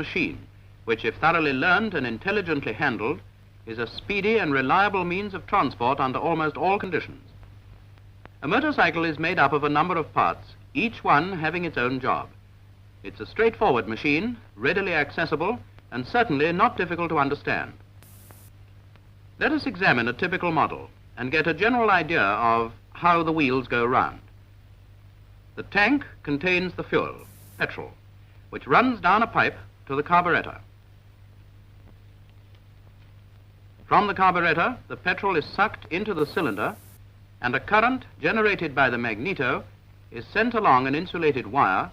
machine, which, if thoroughly learned and intelligently handled, is a speedy and reliable means of transport under almost all conditions. A motorcycle is made up of a number of parts, each one having its own job. It's a straightforward machine, readily accessible, and certainly not difficult to understand. Let us examine a typical model and get a general idea of how the wheels go round. The tank contains the fuel, petrol, which runs down a pipe to the carburetor. From the carburetor, the petrol is sucked into the cylinder, and a current generated by the magneto is sent along an insulated wire,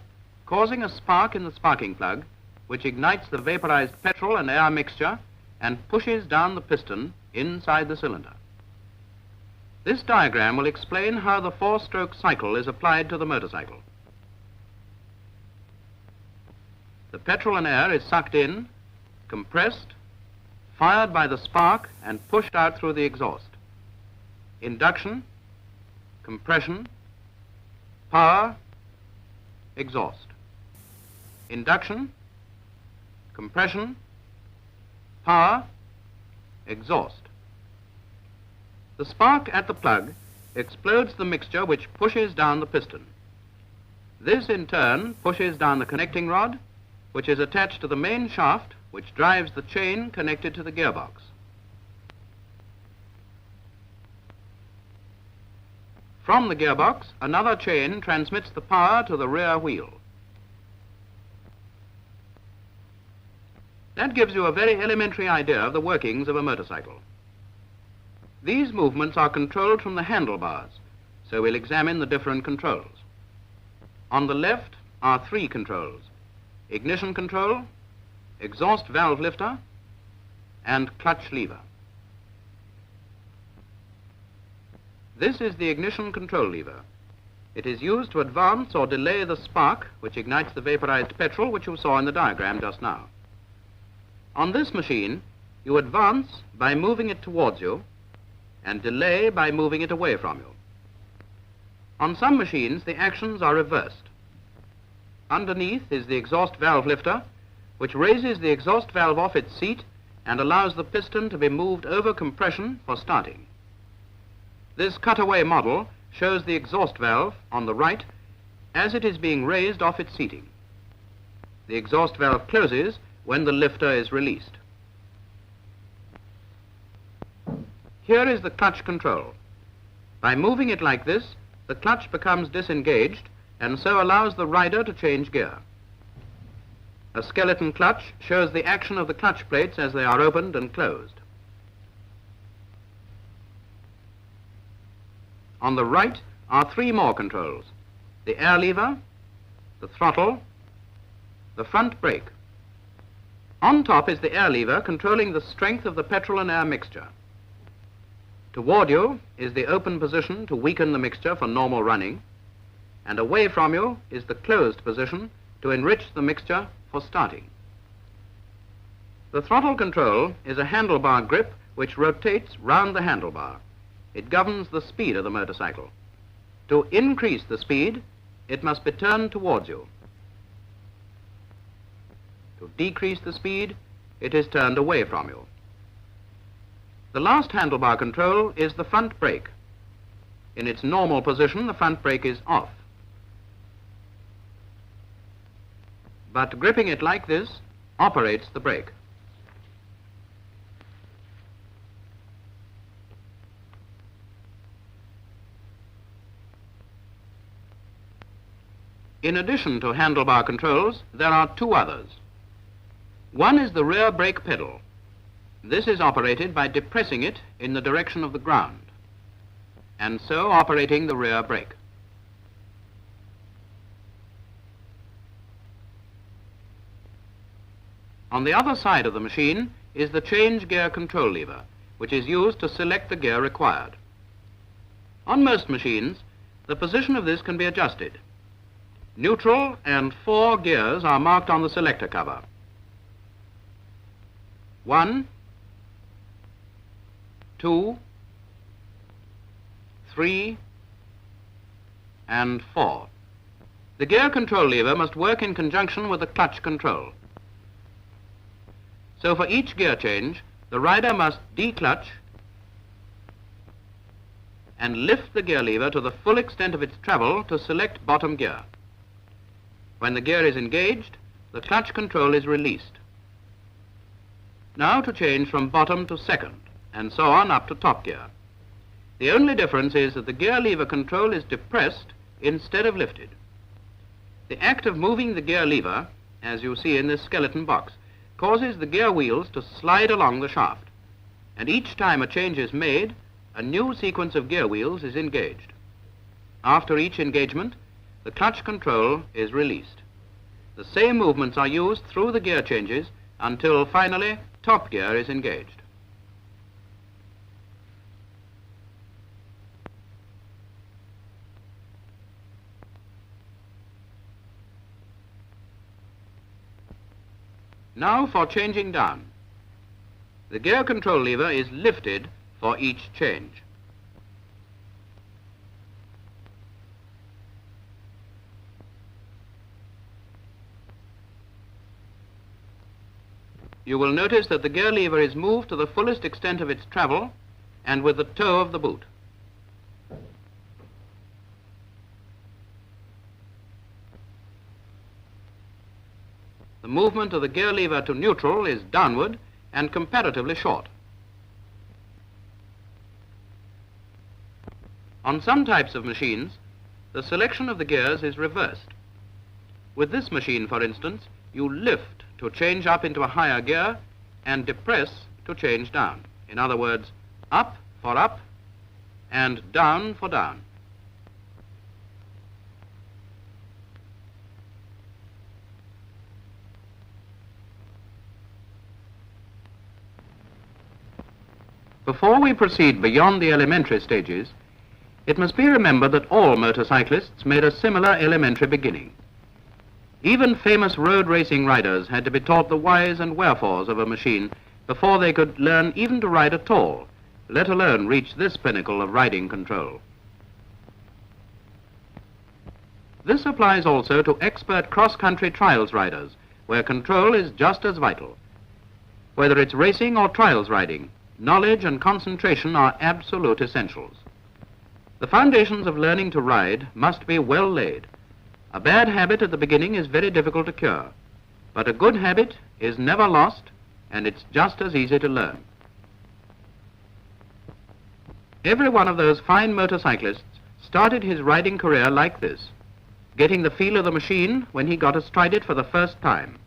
causing a spark in the sparking plug, which ignites the vaporized petrol and air mixture and pushes down the piston inside the cylinder. This diagram will explain how the four-stroke cycle is applied to the motorcycle. The petrol and air is sucked in, compressed, fired by the spark and pushed out through the exhaust. Induction, compression, power, exhaust. Induction, compression, power, exhaust. The spark at the plug explodes the mixture which pushes down the piston. This in turn pushes down the connecting rod, which is attached to the main shaft which drives the chain connected to the gearbox. From the gearbox, another chain transmits the power to the rear wheel. That gives you a very elementary idea of the workings of a motorcycle. These movements are controlled from the handlebars, so we'll examine the different controls. On the left are three controls: ignition control, exhaust valve lifter, and clutch lever. This is the ignition control lever. It is used to advance or delay the spark which ignites the vaporized petrol, which you saw in the diagram just now. On this machine, you advance by moving it towards you and delay by moving it away from you. On some machines, the actions are reversed. Underneath is the exhaust valve lifter, which raises the exhaust valve off its seat and allows the piston to be moved over compression for starting. This cutaway model shows the exhaust valve on the right as it is being raised off its seating. The exhaust valve closes when the lifter is released. Here is the clutch control. By moving it like this, the clutch becomes disengaged and so allows the rider to change gear. A skeleton clutch shows the action of the clutch plates as they are opened and closed. On the right are three more controls: the air lever, the throttle, the front brake. On top is the air lever controlling the strength of the petrol and air mixture. Toward you is the open position to weaken the mixture for normal running, and away from you is the closed position to enrich the mixture for starting. The throttle control is a handlebar grip which rotates round the handlebar. It governs the speed of the motorcycle. To increase the speed, it must be turned towards you. To decrease the speed, it is turned away from you. The last handlebar control is the front brake. In its normal position, the front brake is off. But gripping it like this operates the brake. In addition to handlebar controls, there are two others. One is the rear brake pedal. This is operated by depressing it in the direction of the ground, and so operating the rear brake. On the other side of the machine is the change gear control lever, which is used to select the gear required. On most machines, the position of this can be adjusted. Neutral and 4 gears are marked on the selector cover. 1, 2, 3, and 4. The gear control lever must work in conjunction with the clutch control. So for each gear change, the rider must declutch and lift the gear lever to the full extent of its travel to select bottom gear. When the gear is engaged, the clutch control is released. Now to change from bottom to second, and so on up to top gear. The only difference is that the gear lever control is depressed instead of lifted. The act of moving the gear lever, as you see in this skeleton box, causes the gear wheels to slide along the shaft, and each time a change is made, a new sequence of gear wheels is engaged. After each engagement, the clutch control is released. The same movements are used through the gear changes until finally top gear is engaged. Now for changing down. The gear control lever is lifted for each change. You will notice that the gear lever is moved to the fullest extent of its travel and with the toe of the boot. The movement of the gear lever to neutral is downward and comparatively short. On some types of machines, the selection of the gears is reversed. With this machine, for instance, you lift to change up into a higher gear and depress to change down. In other words, up for up and down for down. Before we proceed beyond the elementary stages, it must be remembered that all motorcyclists made a similar elementary beginning. Even famous road racing riders had to be taught the whys and wherefores of a machine before they could learn even to ride at all, let alone reach this pinnacle of riding control. This applies also to expert cross-country trials riders, where control is just as vital. Whether it's racing or trials riding, knowledge and concentration are absolute essentials. The foundations of learning to ride must be well laid. A bad habit at the beginning is very difficult to cure, but a good habit is never lost, and it's just as easy to learn. Every one of those fine motorcyclists started his riding career like this, getting the feel of the machine when he got astride it for the first time.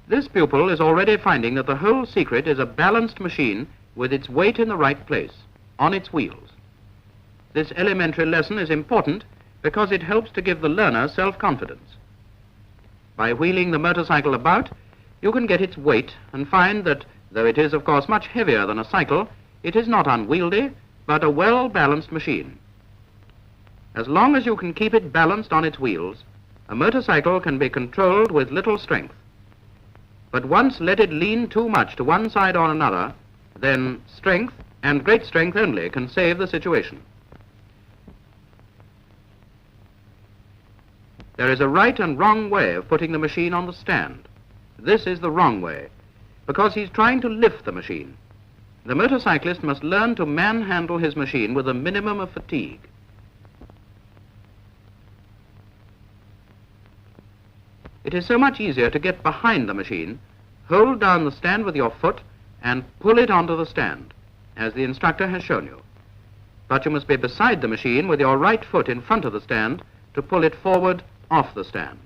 This pupil is already finding that the whole secret is a balanced machine with its weight in the right place, on its wheels. This elementary lesson is important because it helps to give the learner self-confidence. By wheeling the motorcycle about, you can get its weight and find that, though it is of course much heavier than a cycle, it is not unwieldy, but a well-balanced machine. As long as you can keep it balanced on its wheels, a motorcycle can be controlled with little strength. But once let it lean too much to one side or another, then strength, and great strength only, can save the situation. There is a right and wrong way of putting the machine on the stand. This is the wrong way, because he's trying to lift the machine. The motorcyclist must learn to manhandle his machine with a minimum of fatigue. It is so much easier to get behind the machine, hold down the stand with your foot, and pull it onto the stand, as the instructor has shown you. But you must be beside the machine with your right foot in front of the stand to pull it forward off the stand.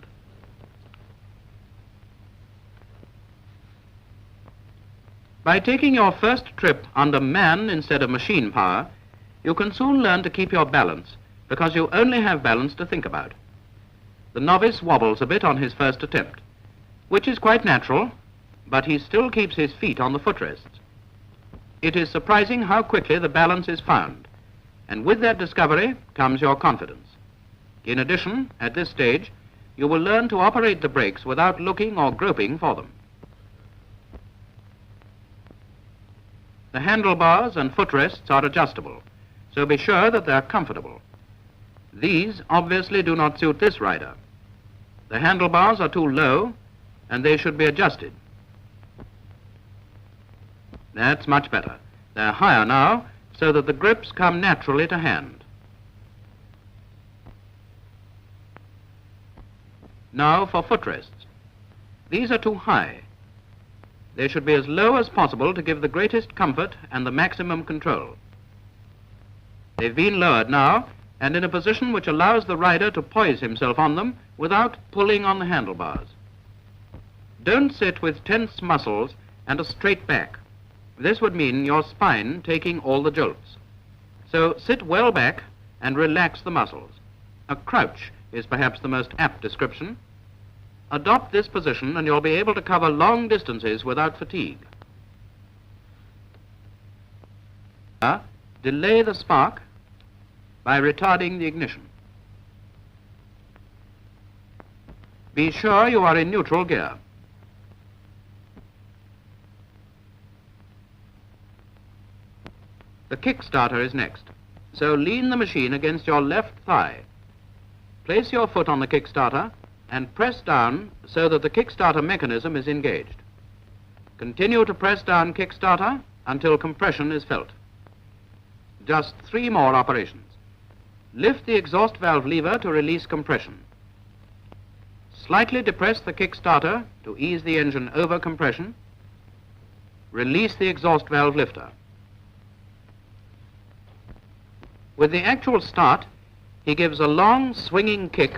By taking your first trip under man instead of machine power, you can soon learn to keep your balance, because you only have balance to think about. The novice wobbles a bit on his first attempt, which is quite natural, but he still keeps his feet on the footrests. It is surprising how quickly the balance is found, and with that discovery comes your confidence. In addition, at this stage, you will learn to operate the brakes without looking or groping for them. The handlebars and footrests are adjustable, so be sure that they are comfortable. These obviously do not suit this rider. The handlebars are too low, and they should be adjusted. That's much better. They're higher now, so that the grips come naturally to hand. Now for footrests. These are too high. They should be as low as possible to give the greatest comfort and the maximum control. They've been lowered now, and in a position which allows the rider to poise himself on them without pulling on the handlebars. Don't sit with tense muscles and a straight back. This would mean your spine taking all the jolts. So sit well back and relax the muscles. A crouch is perhaps the most apt description. Adopt this position and you'll be able to cover long distances without fatigue. Delay the spark by retarding the ignition. Be sure you are in neutral gear. The kickstarter is next, so lean the machine against your left thigh. Place your foot on the kickstarter and press down so that the kickstarter mechanism is engaged. Continue to press down kickstarter until compression is felt. Just 3 more operations. Lift the exhaust valve lever to release compression. Slightly depress the kickstarter to ease the engine over compression. Release the exhaust valve lifter. With the actual start, he gives a long swinging kick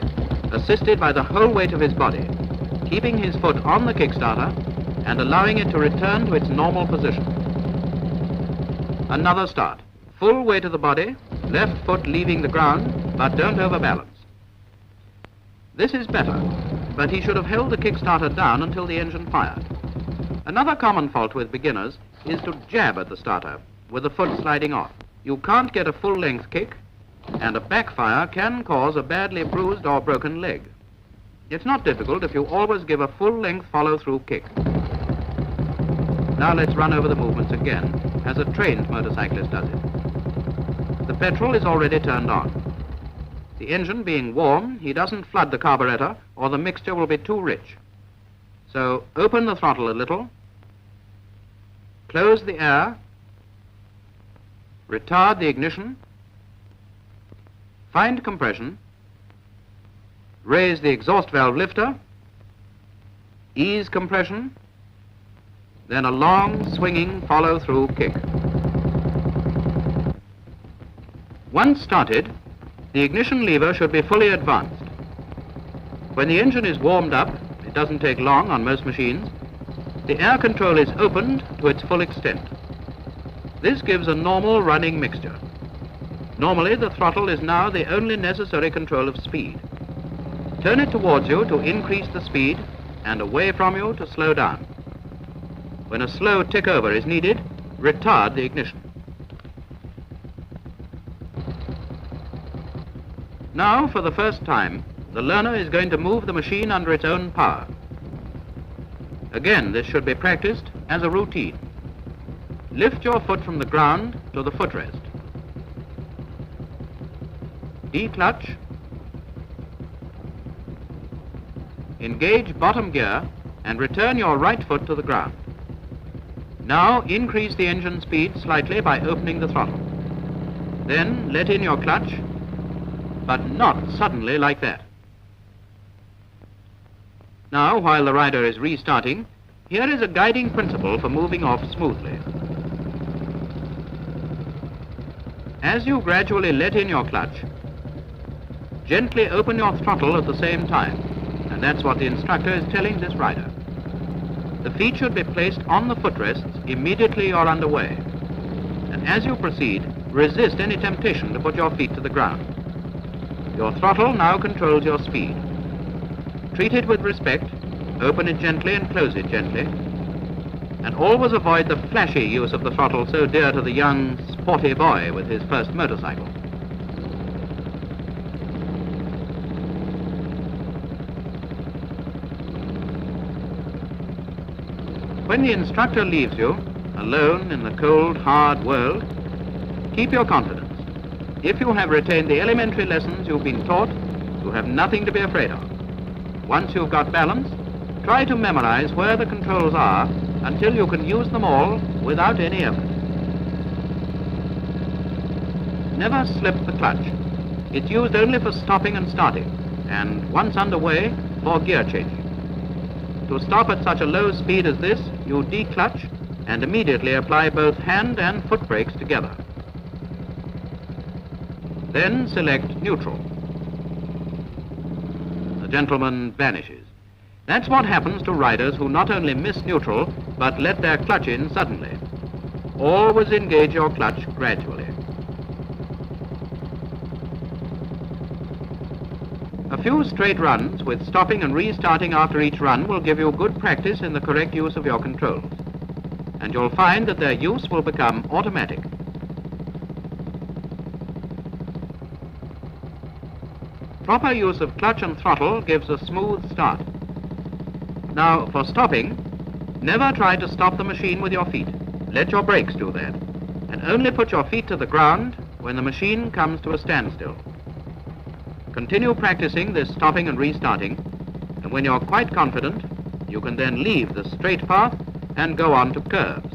assisted by the whole weight of his body, keeping his foot on the kickstarter and allowing it to return to its normal position. Another start. Full weight of the body, left foot leaving the ground, but don't overbalance. This is better, but he should have held the kickstarter down until the engine fired. Another common fault with beginners is to jab at the starter with the foot sliding off. You can't get a full-length kick, and a backfire can cause a badly bruised or broken leg. It's not difficult if you always give a full-length follow-through kick. Now let's run over the movements again, as a trained motorcyclist does it. The petrol is already turned on. The engine being warm, he doesn't flood the carburetor, or the mixture will be too rich. So open the throttle a little, close the air, retard the ignition, find compression, raise the exhaust valve lifter, ease compression, then a long swinging follow-through kick. Once started, the ignition lever should be fully advanced. When the engine is warmed up, it doesn't take long on most machines, the air control is opened to its full extent. This gives a normal running mixture. Normally, the throttle is now the only necessary control of speed. Turn it towards you to increase the speed and away from you to slow down. When a slow tick over is needed, retard the ignition. Now, for the first time, the learner is going to move the machine under its own power. Again, this should be practiced as a routine. Lift your foot from the ground to the footrest. Declutch. Engage bottom gear and return your right foot to the ground. Now increase the engine speed slightly by opening the throttle. Then let in your clutch, but not suddenly like that. Now, while the rider is restarting, here is a guiding principle for moving off smoothly. As you gradually let in your clutch, gently open your throttle at the same time, and that's what the instructor is telling this rider. The feet should be placed on the footrests immediately you're underway, and as you proceed, resist any temptation to put your feet to the ground. Your throttle now controls your speed. Treat it with respect, open it gently and close it gently, and always avoid the flashy use of the throttle so dear to the young, sporty boy with his first motorcycle. When the instructor leaves you, alone in the cold, hard world, keep your confidence. If you have retained the elementary lessons you've been taught, you have nothing to be afraid of. Once you've got balance, try to memorize where the controls are until you can use them all without any effort. Never slip the clutch. It's used only for stopping and starting, and once underway, for gear changing. To stop at such a low speed as this, you declutch and immediately apply both hand and foot brakes together. Then select neutral. The gentleman vanishes. That's what happens to riders who not only miss neutral, but let their clutch in suddenly. Always engage your clutch gradually. A few straight runs with stopping and restarting after each run will give you good practice in the correct use of your controls, and you'll find that their use will become automatic. Proper use of clutch and throttle gives a smooth start. Now, for stopping, never try to stop the machine with your feet. Let your brakes do that, and only put your feet to the ground when the machine comes to a standstill. Continue practicing this stopping and restarting, and when you're quite confident, you can then leave the straight path and go on to curves.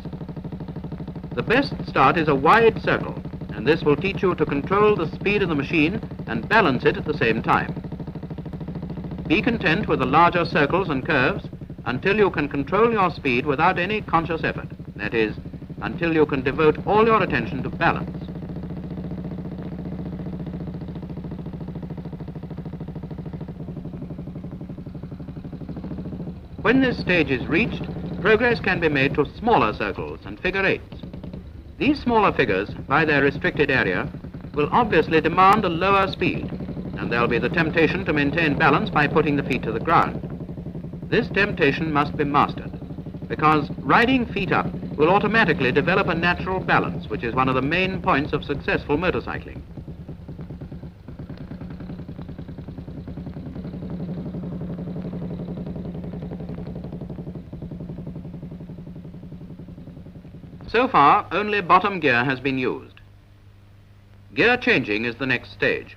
The best start is a wide circle, and this will teach you to control the speed of the machine and balance it at the same time. Be content with the larger circles and curves until you can control your speed without any conscious effort. That is, until you can devote all your attention to balance. When this stage is reached, progress can be made to smaller circles and figure eights. These smaller figures, by their restricted area, will obviously demand a lower speed, and there'll be the temptation to maintain balance by putting the feet to the ground. This temptation must be mastered, because riding feet up will automatically develop a natural balance, which is one of the main points of successful motorcycling. So far, only bottom gear has been used. Gear changing is the next stage.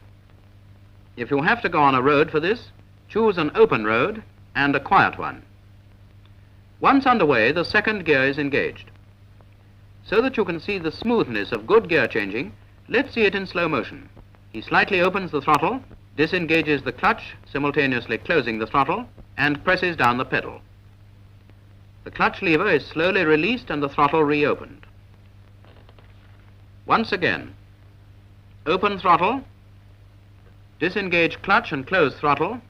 If you have to go on a road for this, choose an open road and a quiet one. Once underway, the second gear is engaged. So that you can see the smoothness of good gear changing, let's see it in slow motion. He slightly opens the throttle, disengages the clutch, simultaneously closing the throttle, and presses down the pedal. The clutch lever is slowly released and the throttle reopened. Once again, open throttle, disengage clutch and close throttle,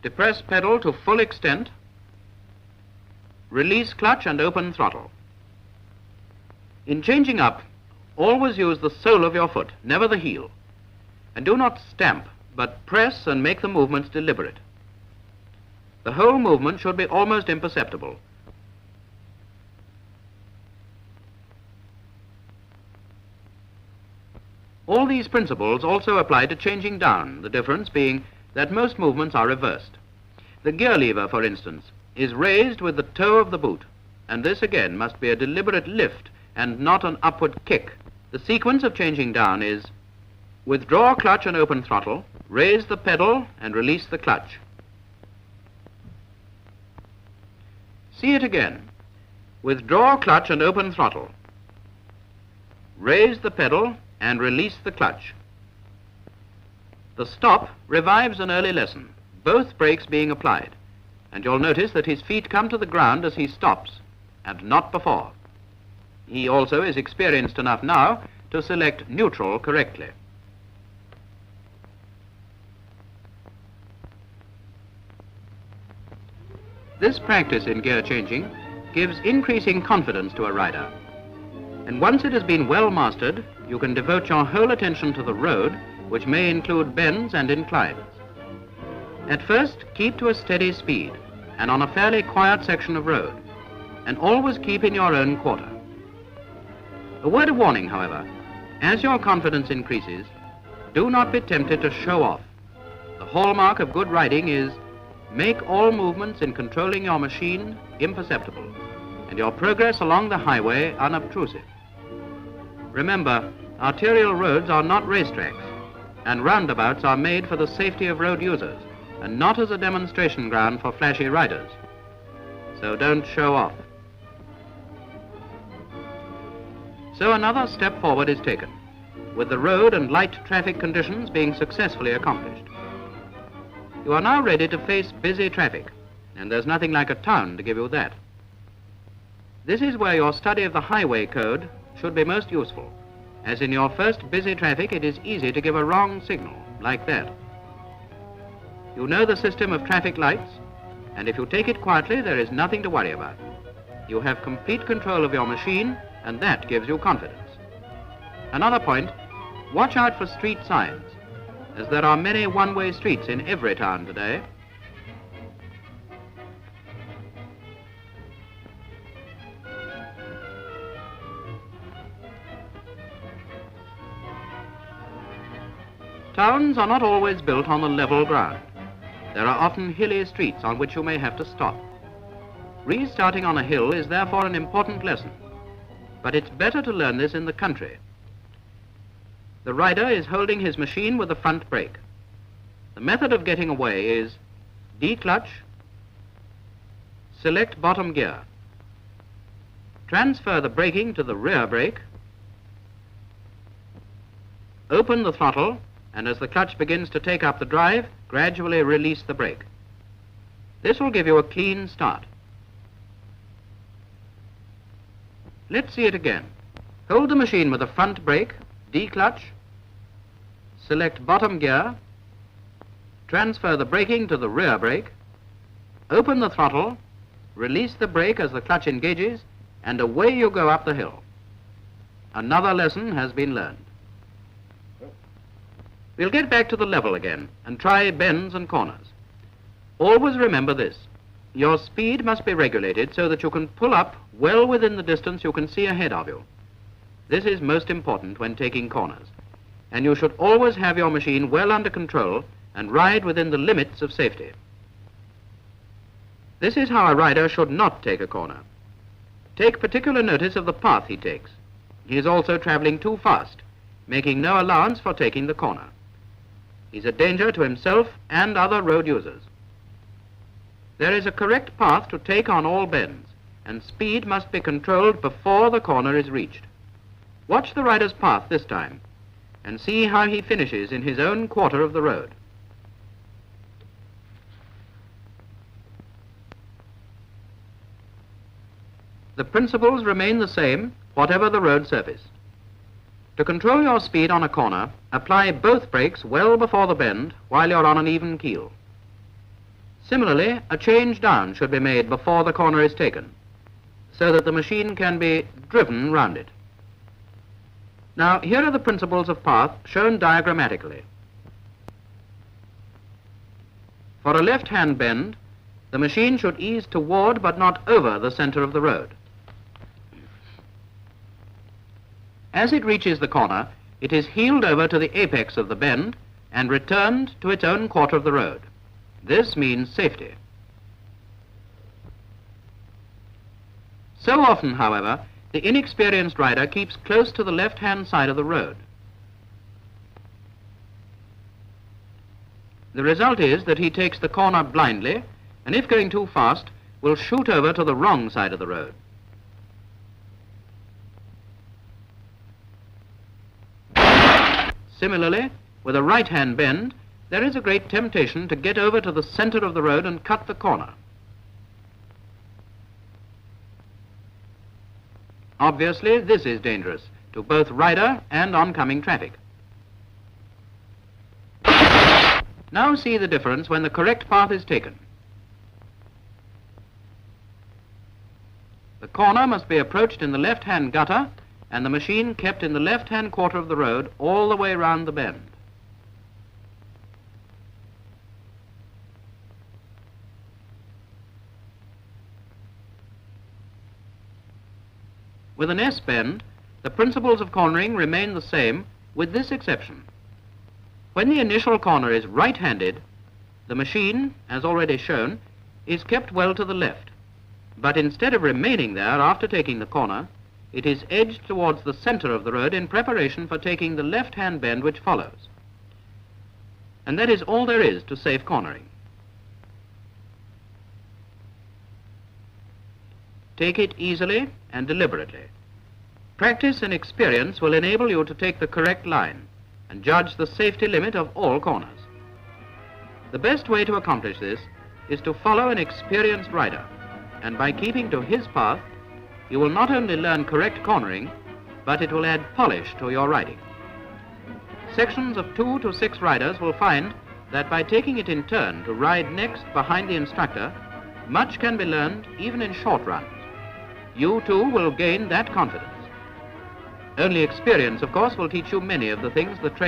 depress pedal to full extent, release clutch and open throttle. In changing up, always use the sole of your foot, never the heel, and do not stamp, but press and make the movements deliberate. The whole movement should be almost imperceptible. All these principles also apply to changing down, the difference being that most movements are reversed. The gear lever, for instance, is raised with the toe of the boot, and this again must be a deliberate lift and not an upward kick. The sequence of changing down is withdraw clutch and open throttle, raise the pedal and release the clutch. See it again. Withdraw clutch and open throttle, raise the pedal and release the clutch. The stop revives an early lesson, both brakes being applied, and you'll notice that his feet come to the ground as he stops, and not before. He also is experienced enough now to select neutral correctly. This practice in gear changing gives increasing confidence to a rider, and once it has been well mastered, you can devote your whole attention to the road, which may include bends and inclines. At first, keep to a steady speed and on a fairly quiet section of road, and always keep in your own quarter. A word of warning, however, as your confidence increases, do not be tempted to show off. The hallmark of good riding is make all movements in controlling your machine imperceptible, and your progress along the highway unobtrusive. Remember, arterial roads are not racetracks, and roundabouts are made for the safety of road users, and not as a demonstration ground for flashy riders. So don't show off. So another step forward is taken, with the road and light traffic conditions being successfully accomplished. You are now ready to face busy traffic, and there's nothing like a town to give you that. This is where your study of the highway code should be most useful, as in your first busy traffic it is easy to give a wrong signal, like that. You know the system of traffic lights, and if you take it quietly, there is nothing to worry about. You have complete control of your machine, and that gives you confidence. Another point, watch out for street signs, as there are many one-way streets in every town today. Towns are not always built on the level ground. There are often hilly streets on which you may have to stop. Restarting on a hill is therefore an important lesson, but it's better to learn this in the country. The rider is holding his machine with the front brake. The method of getting away is declutch, select bottom gear, transfer the braking to the rear brake, open the throttle, and as the clutch begins to take up the drive, gradually release the brake. This will give you a clean start. Let's see it again. Hold the machine with the front brake, declutch, select bottom gear, transfer the braking to the rear brake, open the throttle, release the brake as the clutch engages, and away you go up the hill. Another lesson has been learned. We'll get back to the level again and try bends and corners. Always remember this. Your speed must be regulated so that you can pull up well within the distance you can see ahead of you. This is most important when taking corners, and you should always have your machine well under control and ride within the limits of safety. This is how a rider should not take a corner. Take particular notice of the path he takes. He is also traveling too fast, making no allowance for taking the corner. He's a danger to himself and other road users. There is a correct path to take on all bends, and speed must be controlled before the corner is reached. Watch the rider's path this time, and see how he finishes in his own quarter of the road. The principles remain the same, whatever the road surface. To control your speed on a corner, apply both brakes well before the bend while you're on an even keel. Similarly, a change down should be made before the corner is taken, so that the machine can be driven round it. Now, here are the principles of path shown diagrammatically. For a left-hand bend, the machine should ease toward but not over the center of the road. As it reaches the corner, it is heeled over to the apex of the bend and returned to its own quarter of the road. This means safety. So often, however, the inexperienced rider keeps close to the left-hand side of the road. The result is that he takes the corner blindly, and if going too fast, will shoot over to the wrong side of the road. Similarly, with a right-hand bend, there is a great temptation to get over to the center of the road and cut the corner. Obviously, this is dangerous to both rider and oncoming traffic. Now see the difference when the correct path is taken. The corner must be approached in the left-hand gutter and the machine kept in the left-hand quarter of the road all the way round the bend. With an S-bend, the principles of cornering remain the same, with this exception. When the initial corner is right-handed, the machine, as already shown, is kept well to the left. But instead of remaining there after taking the corner, it is edged towards the center of the road in preparation for taking the left-hand bend which follows. And that is all there is to safe cornering. Take it easily and deliberately. Practice and experience will enable you to take the correct line and judge the safety limit of all corners. The best way to accomplish this is to follow an experienced rider, and by keeping to his path, you will not only learn correct cornering, but it will add polish to your riding. Sections of 2 to 6 riders will find that by taking it in turn to ride next behind the instructor, much can be learned even in short runs. You too will gain that confidence. Only experience, of course, will teach you many of the things the trainer